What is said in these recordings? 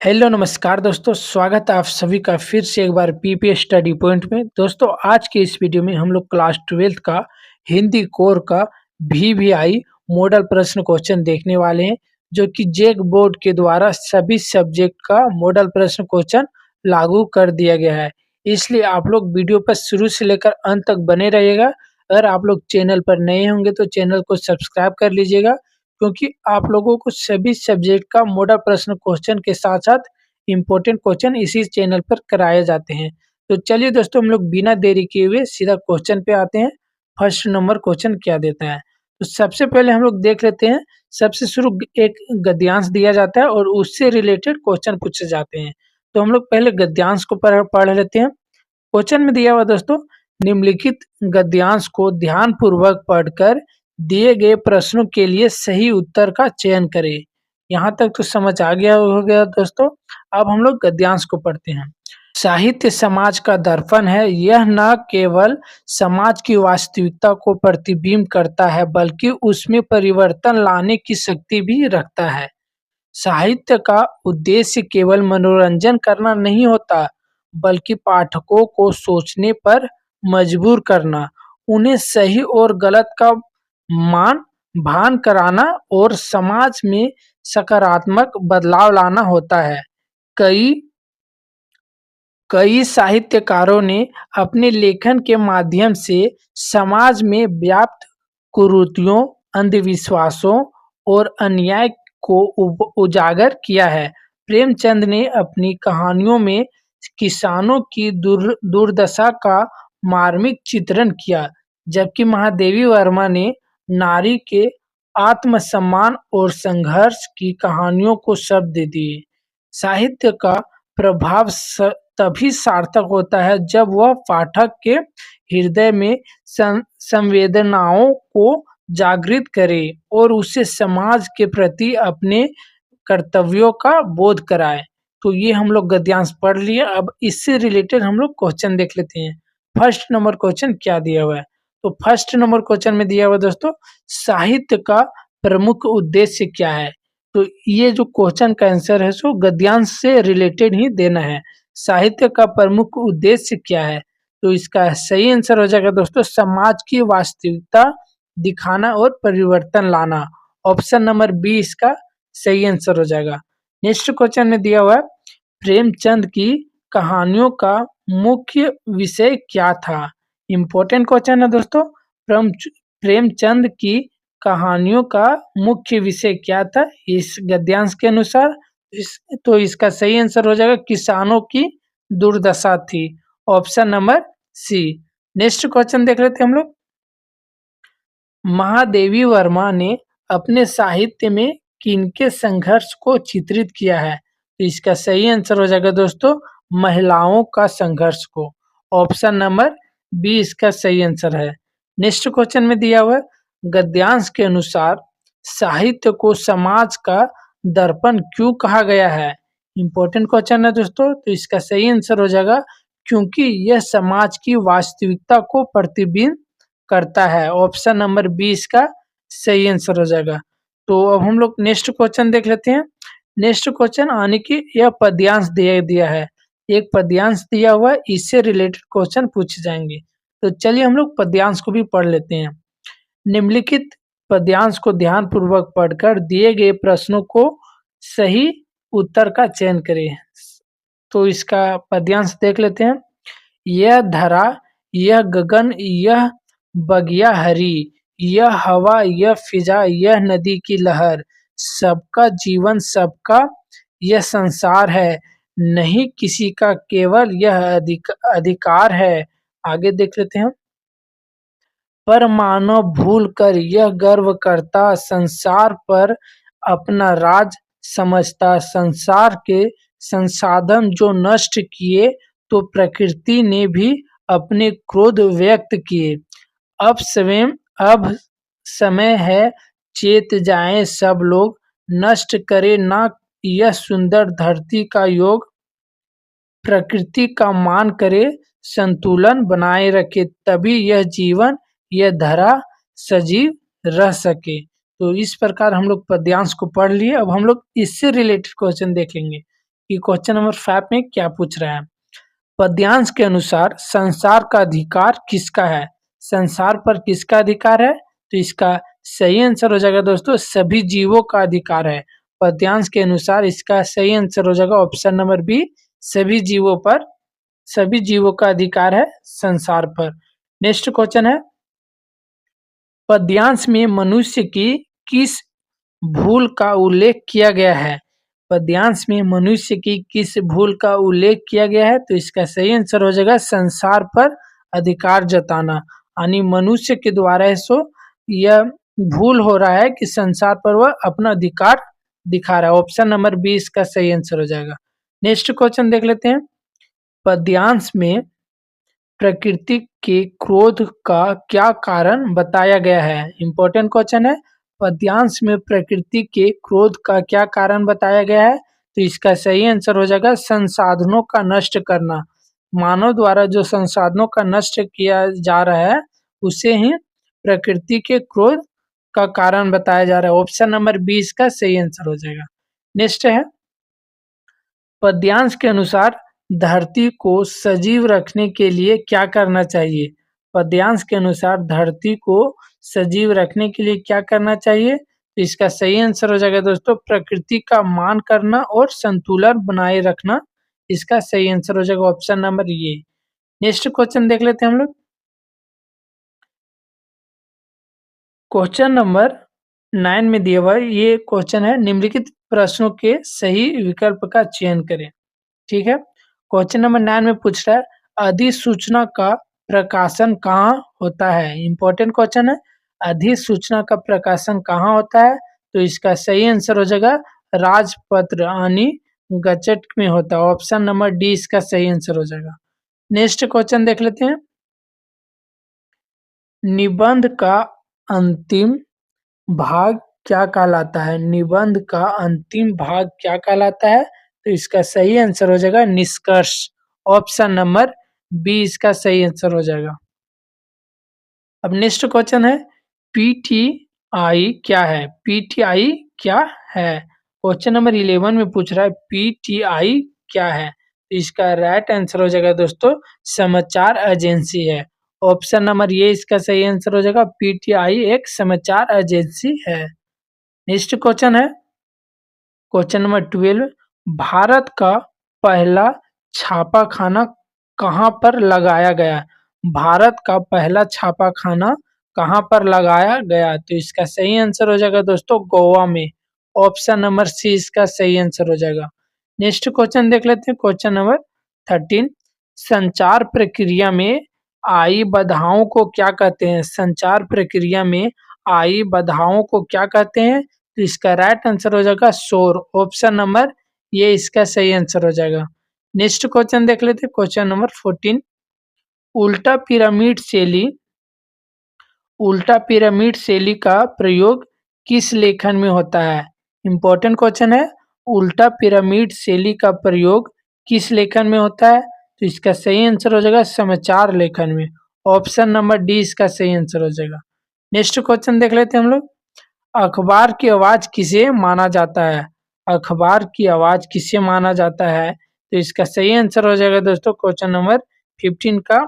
Hello नमस्कार दोस्तों, स्वागत है आप सभी का फिर से एक बार पीपी स्टडी पॉइंट में। दोस्तों आज के इस वीडियो में हम लोग क्लास 12th का हिंदी कोर का वीवीआई मॉडल प्रश्न क्वेश्चन देखने वाले हैं, जो कि जेक बोर्ड के द्वारा सभी सब्जेक्ट का मॉडल प्रश्न क्वेश्चन लागू कर दिया गया है। इसलिए आप लोग वीडियो पर शुरू से लेकर अंत तक बने रहिएगा। अगर आप लोग चैनल पर नए होंगे तो चैनल को सब्सक्राइब कर लीजिएगा, क्योंकि आप लोगों को सभी सब्जेक्ट का मॉडल प्रश्न क्वेश्चन के साथ-साथ इम्पोर्टेंट क्वेश्चन इसी चैनल पर कराए जाते हैं। तो चलिए दोस्तों, हम लोग बिना देरी किए हुए सीधा क्वेश्चन पे आते हैं। फर्स्ट नंबर क्वेश्चन क्या देता है? तो सबसे पहले हम लोग देख लेते हैं। सबसे शुरू एक गद्यांश दिया जाता है और उससे रिलेटेड क्वेश्चन पूछे जाते हैं। तो हम लोग पहले गद्यांश को पढ़ लेते हैं। क्वेश्चन में दिया हुआ दोस्तों, निम्नलिखित गद्यांश को ध्यानपूर्वक पढ़कर दिए गए प्रश्नों के लिए सही उत्तर का चयन करें। यहाँ तक तो समझ आ गया हो गया दोस्तों। अब हम लोग गद्यांश को पढ़ते हैं। साहित्य समाज का दर्पण है। यह न केवल समाज की वास्तविकता को प्रतिबिंब करता है, बल्कि उसमें परिवर्तन लाने की शक्ति भी रखता है। साहित्य का उद्देश्य केवल मनोरंजन करना नहीं होता, बल्कि पाठकों को सोचने पर मजबूर करना, उन्हें सही और गलत का मान भान कराना और समाज में सकारात्मक बदलाव लाना होता है। कई कई साहित्यकारों ने अपने लेखन के माध्यम से समाज में व्याप्त कुरीतियों, अंधविश्वासों और अन्याय को उजागर किया है। प्रेमचंद ने अपनी कहानियों में किसानों की दुर्दशा का मार्मिक चित्रण किया, जबकि महादेवी वर्मा ने नारी के आत्मसम्मान और संघर्ष की कहानियों को शब्द दिए। साहित्य का प्रभाव तभी सार्थक होता है जब वह पाठक के हृदय में संवेदनाओं को जागृत करे और उसे समाज के प्रति अपने कर्तव्यों का बोध कराए। तो ये हम लोग गद्यांश पढ़ लिए। अब इससे रिलेटेड हम लोग क्वेश्चन देख लेते हैं। फर्स्ट नंबर क्वेश्चन क्या दिया हुआ है? तो फर्स्ट नंबर क्वेश्चन में दिया हुआ दोस्तों, साहित्य का प्रमुख उद्देश्य क्या है? तो ये जो क्वेश्चन का आंसर है सो गद्यांश से रिलेटेड ही देना है। साहित्य का प्रमुख उद्देश्य क्या है? तो इसका सही आंसर हो जाएगा दोस्तों, समाज की वास्तविकता दिखाना और परिवर्तन लाना। ऑप्शन नंबर बी इसका सही आंसर हो जाएगा। नेक्स्ट क्वेश्चन में दिया हुआ है, प्रेमचंद की कहानियों का मुख्य विषय क्या था? इम्पोर्टेंट क्वेश्चन है दोस्तों। प्रेमचंद की कहानियों का मुख्य विषय क्या था इस गद्यांश के अनुसार? तो इसका सही आंसर हो जाएगा, किसानों की दुर्दशा थी। Option number C. Next question देख लेते हैं हम लोग। महादेवी वर्मा ने अपने साहित्य में किनके संघर्ष को चित्रित किया है? तो इसका सही आंसर हो जाएगा दोस्तों, महिलाओं का संघर्ष को। ऑप्शन नंबर बी इसका सही आंसर है। नेक्स्ट क्वेश्चन में दिया हुआ है, गद्यांश के अनुसार साहित्य को समाज का दर्पण क्यों कहा गया है? इंपॉर्टेंट क्वेश्चन है दोस्तों। तो इसका सही आंसर हो जाएगा, क्योंकि यह समाज की वास्तविकता को प्रतिबिंब करता है। ऑप्शन नंबर बी इसका सही आंसर हो जाएगा। तो अब हम लोग नेक्स्ट क्वेश्चन देख लेते हैं। नेक्स्ट क्वेश्चन आने की यह पद्यांश दिया है। एक पद्यांश दिया हुआ है, इससे रिलेटेड क्वेश्चन पूछे जाएंगे। तो चलिए हम लोग पद्यांश को भी पढ़ लेते हैं। निम्नलिखित पद्यांश को ध्यानपूर्वक पढ़कर दिए गए प्रश्नों को सही उत्तर का चयन करें। तो इसका पद्यांश देख लेते हैं। यह धरा, यह गगन, यह बगिया हरी, यह हवा, यह फिजा, यह नदी की लहर, सबका जीवन सबका यह संसार है, नहीं किसी का केवल यह अधिकार है। आगे देख लेते हैं। पर मानव भूल कर यह गर्व करता, संसार पर अपना राज समझता, संसार के संसाधन जो नष्ट किए, तो प्रकृति ने भी अपने क्रोध व्यक्त किए। अब समय है, चेत जाएं सब लोग, नष्ट करे ना यह सुंदर धरती का योग, प्रकृति का मान करे, संतुलन बनाए रखे, तभी यह जीवन, यह धरा सजीव रह सके। तो इस प्रकार हम लोग पद्यांश को पढ़ लिए। अब हम लोग इससे रिलेटेड क्वेश्चन देखेंगे। कि क्वेश्चन नंबर 5 में क्या पूछ रहा है। पद्यांश के अनुसार संसार का अधिकार किसका है? संसार पर किसका अधिकार है? तो इसका सही आंसर हो जाएगा दोस्तों सभी जीवों का अधिकार है। पद्यांश के अनुसार इसका सही आंसर हो जाएगा ऑप्शन नंबर बी, सभी जीवों पर, सभी जीवों का अधिकार है संसार पर। नेक्स्ट क्वेश्चन है, पद्यांश में मनुष्य की किस भूल का उल्लेख किया गया है? पद्यांश में मनुष्य की किस भूल का उल्लेख किया गया है? तो इसका सही आंसर हो जाएगा संसार पर अधिकार जताना, यानी मनुष्य के द्वारा सो यह भूल हो रहा है कि संसार पर वह अपना अधिकार दिखा रहा है। ऑप्शन नंबर बी इसका सही आंसर हो जाएगा। नेक्स्ट क्वेश्चन देख लेते हैं, पद्यांश में प्रकृति के क्रोध का क्या कारण बताया गया है? इंपॉर्टेंट क्वेश्चन है। पद्यांश में प्रकृति के क्रोध का क्या कारण बताया गया है? तो इसका सही आंसर हो जाएगा संसाधनों का नष्ट करना। मानव द्वारा जो संसाधनों का नष्ट किया जा रहा है उसे ही प्रकृति के क्रोध का कारण बताया जा रहा है। ऑप्शन नंबर बी इसका सही आंसर हो जाएगा। नेक्स्ट है, पद्यांश के अनुसार धरती को सजीव रखने के लिए क्या करना चाहिए? पद्यांश के अनुसार धरती को सजीव रखने के लिए क्या करना चाहिए? तो इसका सही आंसर हो जाएगा दोस्तों प्रकृति का मान करना और संतुलन बनाए रखना। इसका सही आंसर हो जाएगा ऑप्शन नंबर ये। नेक्स्ट क्वेश्चन देख लेते हैं हम लोग। क्वेश्चन नंबर 9 में दिया हुआ ये क्वेश्चन है, निम्नलिखित प्रश्नों के सही विकल्प का चयन करें। ठीक है, क्वेश्चन नंबर 9 में पूछ रहा है, अधिसूचना का प्रकाशन कहाँ होता है? इंपॉर्टेंट क्वेश्चन है। अधिसूचना का प्रकाशन कहाँ होता है? तो इसका सही आंसर हो जाएगा राजपत्र यानी गजट में होता है। ऑप्शन नंबर डी इसका सही आंसर हो जाएगा। नेक्स्ट क्वेश्चन देख लेते हैं, निबंध का अंतिम भाग क्या कहलाता है? निबंध का अंतिम भाग क्या कहलाता है? तो इसका सही आंसर हो जाएगा निष्कर्ष। ऑप्शन नंबर बी इसका सही आंसर हो जाएगा। अब नेक्स्ट क्वेश्चन है, पीटीआई क्या है? पीटीआई क्या है? क्वेश्चन नंबर 11 में पूछ रहा है पीटीआई क्या है? तो इसका राइट आंसर हो जाएगा दोस्तों समाचार एजेंसी है। ऑप्शन नंबर ये इसका सही आंसर हो जाएगा, पीटीआई एक समाचार एजेंसी है। नेक्स्ट क्वेश्चन है, क्वेश्चन नंबर 12, भारत का पहला छापाखाना कहाँ पर लगाया गया? भारत का पहला छापाखाना कहाँ पर लगाया गया? तो इसका सही आंसर हो जाएगा दोस्तों गोवा में। ऑप्शन नंबर सी इसका सही आंसर हो जाएगा। नेक्स्ट क्वेश्चन देख लेते हैं, क्वेश्चन नंबर 13, संचार प्रक्रिया में आई बाधाओं को क्या कहते हैं? संचार प्रक्रिया में आई बाधाओं को क्या कहते हैं? तो इसका राइट आंसर हो जाएगा शोर। ऑप्शन नंबर ये इसका सही आंसर हो जाएगा। नेक्स्ट क्वेश्चन देख लेते हैं, क्वेश्चन नंबर 14, उल्टा पिरामिड शैली, उल्टा पिरामिड शैली का प्रयोग किस लेखन में होता है? इंपॉर्टेंट क्वेश्चन है, उल्टा पिरामिड शैली का प्रयोग किस लेखन में होता है? तो इसका सही आंसर हो जाएगा समाचार लेखन में। ऑप्शन नंबर डी इसका सही आंसर हो जाएगा। नेक्स्ट क्वेश्चन देख लेते हैं हम लोग, अखबार की आवाज किसे माना जाता है? अखबार की आवाज किसे माना जाता है? तो इसका सही आंसर हो जाएगा दोस्तों क्वेश्चन नंबर 15 का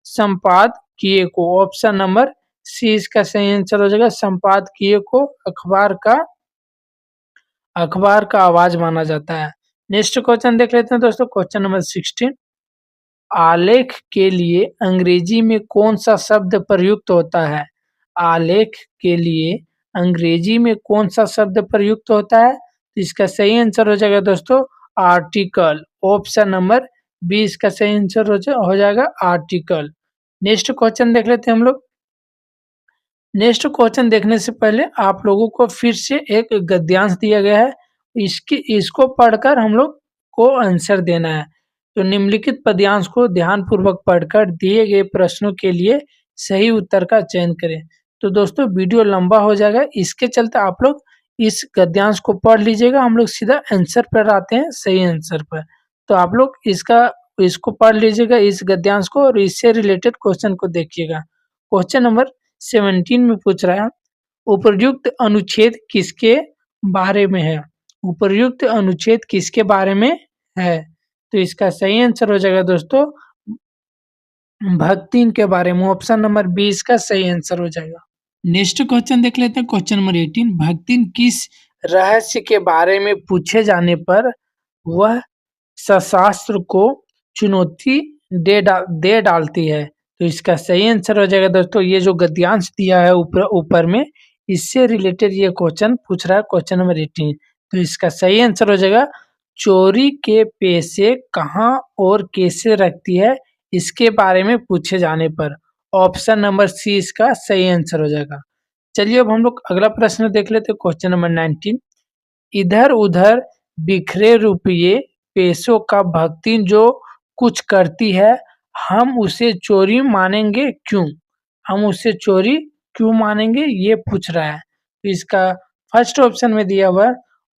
संपादकीय को। ऑप्शन नंबर सी इसका सही आंसर हो जाएगा, संपादकीय को अखबार का आवाज माना जाता है। नेक्स्ट क्वेश्चन देख लेते हैं दोस्तों, क्वेश्चन नंबर 16, आलेख के लिए अंग्रेजी में कौन सा शब्द प्रयुक्त होता है? आलेख के लिए अंग्रेजी में कौन सा शब्द प्रयुक्त होता है? तो इसका सही आंसर हो जाएगा दोस्तों आर्टिकल। ऑप्शन नंबर बी इसका सही आंसर हो जाएगा आर्टिकल। नेक्स्ट क्वेश्चन देख लेते हैं हम लोग। नेक्स्ट क्वेश्चन देखने से पहले आप लोगों को फिर से एक गद्यांश दिया गया है, इसको पढ़कर हम लोग को आंसर देना है। तो निम्नलिखित पद्यांश को ध्यानपूर्वक पढ़कर दिए गए प्रश्नों के लिए सही उत्तर का चयन करें। तो दोस्तों वीडियो लंबा हो जाएगा, इसके चलते आप लोग इस गद्यांश को पढ़ लीजिएगा, हम लोग सीधा आंसर पर आते हैं, सही आंसर पर। तो आप लोग इसको पढ़ लीजिएगा इस गद्यांश को, और इससे रिलेटेड क्वेश्चन को देखिएगा। क्वेश्चन नंबर 17 में पूछ रहा है, उपर्युक्त अनुच्छेद किसके बारे में है? उपर्युक्त अनुच्छेद किसके बारे में है। तो इसका सही आंसर हो जाएगा दोस्तों भक्तिन के बारे में। ऑप्शन नंबर बी इसका सही आंसर हो जाएगा। नेक्स्ट क्वेश्चन देख लेते हैं, क्वेश्चन नंबर 18। भक्तिन किस रहस्य के बारे में पूछे जाने पर वह सशास्त्र को चुनौती दे डालती है? तो इसका सही आंसर हो जाएगा दोस्तों, ये जो गद्यांश दिया है ऊपर ऊपर में, इससे रिलेटेड ये क्वेश्चन पूछ रहा है, क्वेश्चन नंबर 18। तो इसका सही आंसर हो जाएगा चोरी के पैसे कहाँ और कैसे रखती है, इसके बारे में पूछे जाने पर ऑप्शन नंबर सी इसका सही आंसर हो जाएगा। चलिए अब हम लोग अगला प्रश्न देख लेते हैं, क्वेश्चन नंबर 19। इधर उधर बिखरे रुपये पैसों का भक्तिन जो कुछ करती है, हम उसे चोरी मानेंगे क्यों? हम उसे चोरी क्यों मानेंगे, ये पूछ रहा है। तो इसका फर्स्ट ऑप्शन में दिया हुआ,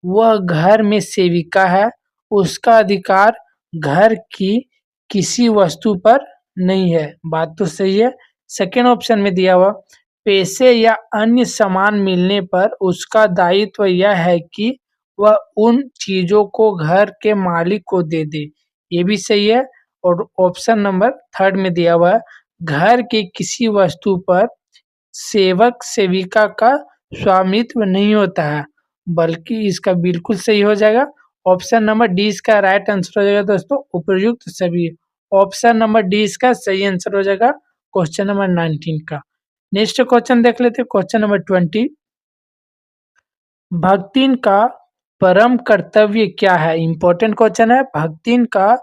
वह घर में सेविका है, उसका अधिकार घर की किसी वस्तु पर नहीं है, बात तो सही है। सेकेंड ऑप्शन में दिया हुआ, पैसे या अन्य सामान मिलने पर उसका दायित्व यह है कि वह उन चीजों को घर के मालिक को दे दे, ये भी सही है। और ऑप्शन नंबर थर्ड में दिया हुआ है, घर के किसी वस्तु पर सेवक सेविका का स्वामित्व नहीं होता है, बल्कि इसका बिल्कुल सही हो जाएगा। ऑप्शन नंबर डी इसका राइट आंसर हो जाएगा दोस्तों, उपर्युक्त सभी। ऑप्शन नंबर डी इसका सही आंसर हो जाएगा क्वेश्चन नंबर 19 का। नेक्स्ट क्वेश्चन देख लेते हैं, क्वेश्चन नंबर 20। भक्तिन का परम कर्तव्य क्या है? इंपॉर्टेंट क्वेश्चन है, भक्तिन का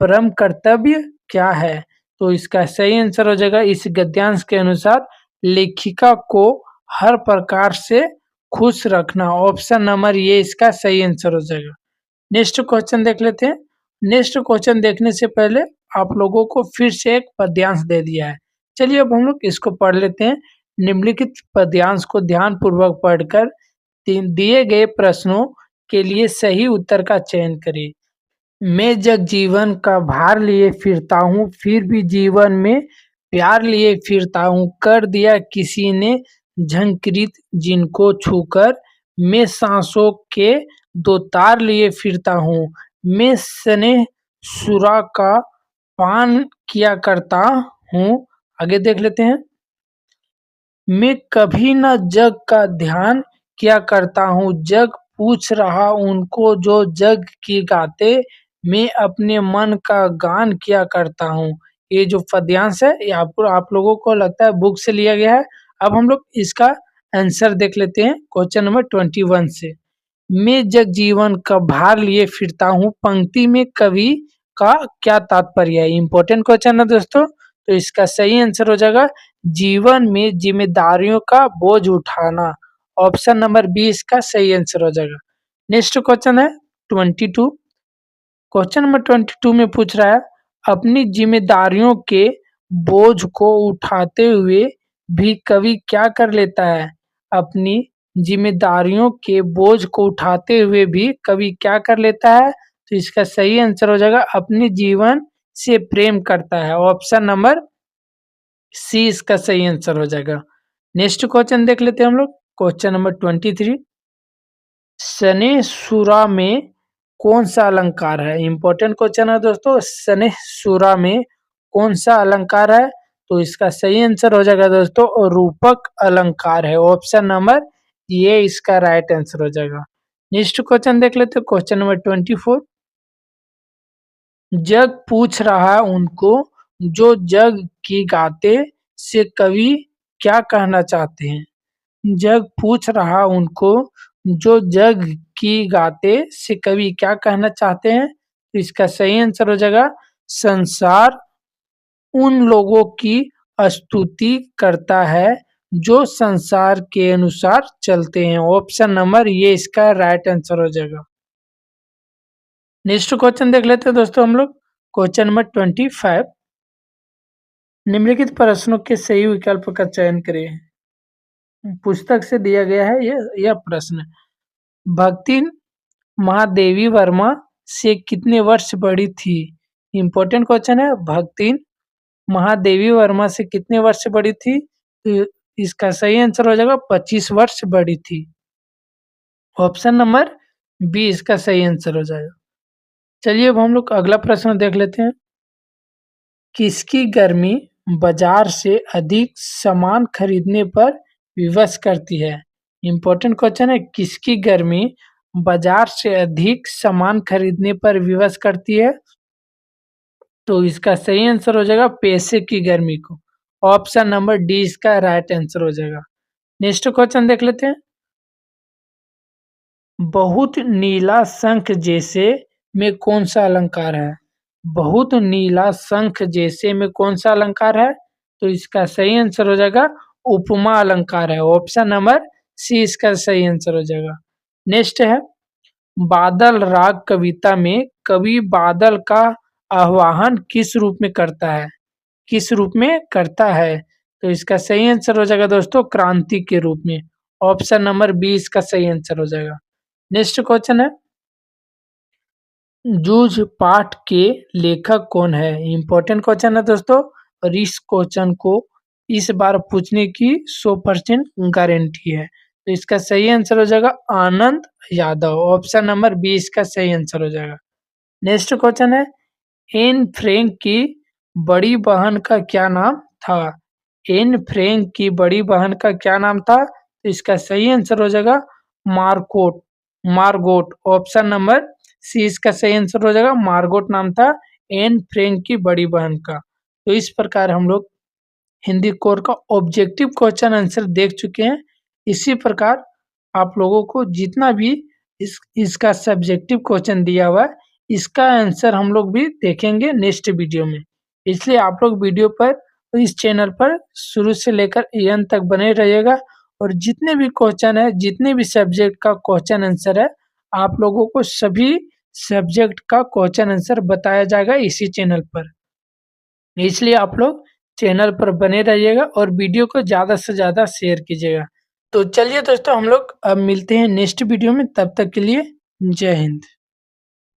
परम कर्तव्य क्या है? तो इसका सही आंसर हो जाएगा, इस गद्यांश के अनुसार लेखिका को हर प्रकार से खुश रखना। ऑप्शन नंबर ये इसका सही आंसर हो जाएगा। नेक्स्ट क्वेश्चन देख लेते हैं। नेक्स्ट क्वेश्चन देखने से पहले आप लोगों को फिर से एक पद्यांश दे दिया है, चलिए अब हम लोग इसको पढ़ लेते हैं। निम्नलिखित पद्यांश को ध्यान पूर्वक पढ़कर दिए गए प्रश्नों के लिए सही उत्तर का चयन करें। मैं जग जीवन का भार लिए फिरता हूँ, फिर भी जीवन में प्यार लिए फिरता हूँ, कर दिया किसी ने झंकृत जिनको छूकर, मैं सांसों के दो तार लिए फिरता हूँ, मैं स्नेह सुरा का पान किया करता हूँ। आगे देख लेते हैं। मैं कभी न जग का ध्यान किया करता हूँ, जग पूछ रहा उनको जो जग की गाते, मैं अपने मन का गान किया करता हूँ। ये जो पद्यांश है ये आपको आप लोगों को लगता है बुक से लिया गया है। अब हम लोग इसका आंसर देख लेते हैं क्वेश्चन नंबर 21 से। मैं जग जीवन का भार लिए फिरता हूँ, पंक्ति में कवि का क्या तात्पर्य है? इंपॉर्टेंट क्वेश्चन है दोस्तों। तो इसका सही आंसर हो जाएगा जीवन में जिम्मेदारियों का बोझ उठाना। ऑप्शन नंबर बी इसका सही आंसर हो जाएगा। नेक्स्ट क्वेश्चन है 22। क्वेश्चन नंबर 22 में पूछ रहा है, अपनी जिम्मेदारियों के बोझ को उठाते हुए भी कवि क्या कर लेता है? अपनी जिम्मेदारियों के बोझ को उठाते हुए भी कवि क्या कर लेता है? तो इसका सही आंसर हो जाएगा अपने जीवन से प्रेम करता है। ऑप्शन नंबर सी इसका सही आंसर हो जाएगा। नेक्स्ट क्वेश्चन देख लेते हैं हम लोग, क्वेश्चन नंबर 23। शनि सुरा में कौन सा अलंकार है? इंपॉर्टेंट क्वेश्चन है दोस्तों, शनि सुरा में कौन सा अलंकार है? तो इसका सही आंसर हो जाएगा दोस्तों रूपक अलंकार है। ऑप्शन नंबर ये इसका राइट आंसर हो जाएगा। नेक्स्ट क्वेश्चन देख लेते हैं, क्वेश्चन नंबर 24। जग पूछ रहा उनको जो जग की गाते, से कवि क्या कहना चाहते हैं? जग पूछ रहा उनको जो जग की गाते, से कवि क्या कहना चाहते हैं? तो इसका सही आंसर हो जाएगा संसार उन लोगों की स्तुति करता है जो संसार के अनुसार चलते हैं। ऑप्शन नंबर ये इसका राइट आंसर हो जाएगा। नेक्स्ट क्वेश्चन देख लेते हैं दोस्तों हम लोग, क्वेश्चन नंबर 25। निम्नलिखित प्रश्नों के सही विकल्प का चयन करें। पुस्तक से दिया गया है यह प्रश्न। भक्ति महादेवी वर्मा से कितने वर्ष बड़ी थी? इंपॉर्टेंट क्वेश्चन है, भक्ति महादेवी वर्मा से कितने वर्ष बड़ी थी? तो इसका सही आंसर हो जाएगा 25 वर्ष बड़ी थी। ऑप्शन नंबर बी इसका सही आंसर हो जाएगा। चलिए अब हम लोग अगला प्रश्न देख लेते हैं। किसकी गर्मी बाजार से अधिक सामान खरीदने पर विवश करती है? इम्पोर्टेंट क्वेश्चन है, किसकी गर्मी बाजार से अधिक सामान खरीदने पर विवश करती है? तो इसका सही आंसर हो जाएगा पैसे की गर्मी को। ऑप्शन नंबर डी इसका राइट आंसर हो जाएगा। नेक्स्ट क्वेश्चन देख लेते हैं। बहुत नीला शंख जैसे में कौन सा अलंकार है? बहुत नीला शंख जैसे में कौन सा अलंकार है? तो इसका सही आंसर हो जाएगा उपमा अलंकार है। ऑप्शन नंबर सी इसका सही आंसर हो जाएगा। नेक्स्ट है, बादल राग कविता में कवि बादल का आह्वान किस रूप में करता है? किस रूप में करता है? तो इसका सही आंसर हो जाएगा दोस्तों क्रांति के रूप में। ऑप्शन नंबर बी इसका सही आंसर हो जाएगा। नेक्स्ट क्वेश्चन है, जूझ पाठ के लेखक कौन है? इंपॉर्टेंट क्वेश्चन है दोस्तों, और इस क्वेश्चन को इस बार पूछने की 100% गारंटी है। तो इसका सही आंसर हो जाएगा Anand Yadav. Option number B इसका सही आंसर हो जाएगा। नेक्स्ट क्वेश्चन है, एन फ्रैंक की बड़ी बहन का क्या नाम था? एन फ्रैंक की बड़ी बहन का क्या नाम था? तो इसका सही आंसर हो जाएगा मार्कोट मार्गोट। ऑप्शन नंबर सी इसका सही आंसर हो जाएगा मार्गोट नाम था एन फ्रैंक की बड़ी बहन का। तो इस प्रकार हम लोग हिंदी कोर का ऑब्जेक्टिव क्वेश्चन आंसर देख चुके हैं। इसी प्रकार आप लोगों को जितना भी इसका सब्जेक्टिव क्वेश्चन दिया हुआ है, इसका आंसर हम लोग भी देखेंगे नेक्स्ट वीडियो में। इसलिए आप लोग वीडियो पर इस चैनल पर शुरू से लेकर एंड तक बने रहिएगा, और जितने भी क्वेश्चन है, जितने भी सब्जेक्ट का क्वेश्चन आंसर है, आप लोगों को सभी सब्जेक्ट का क्वेश्चन आंसर बताया जाएगा इसी चैनल पर। इसलिए आप लोग चैनल पर बने रहिएगा और वीडियो को ज़्यादा से ज़्यादा शेयर कीजिएगा। तो चलिए दोस्तों, हम लोग अब मिलते हैं नेक्स्ट वीडियो में, तब तक के लिए जय हिंद।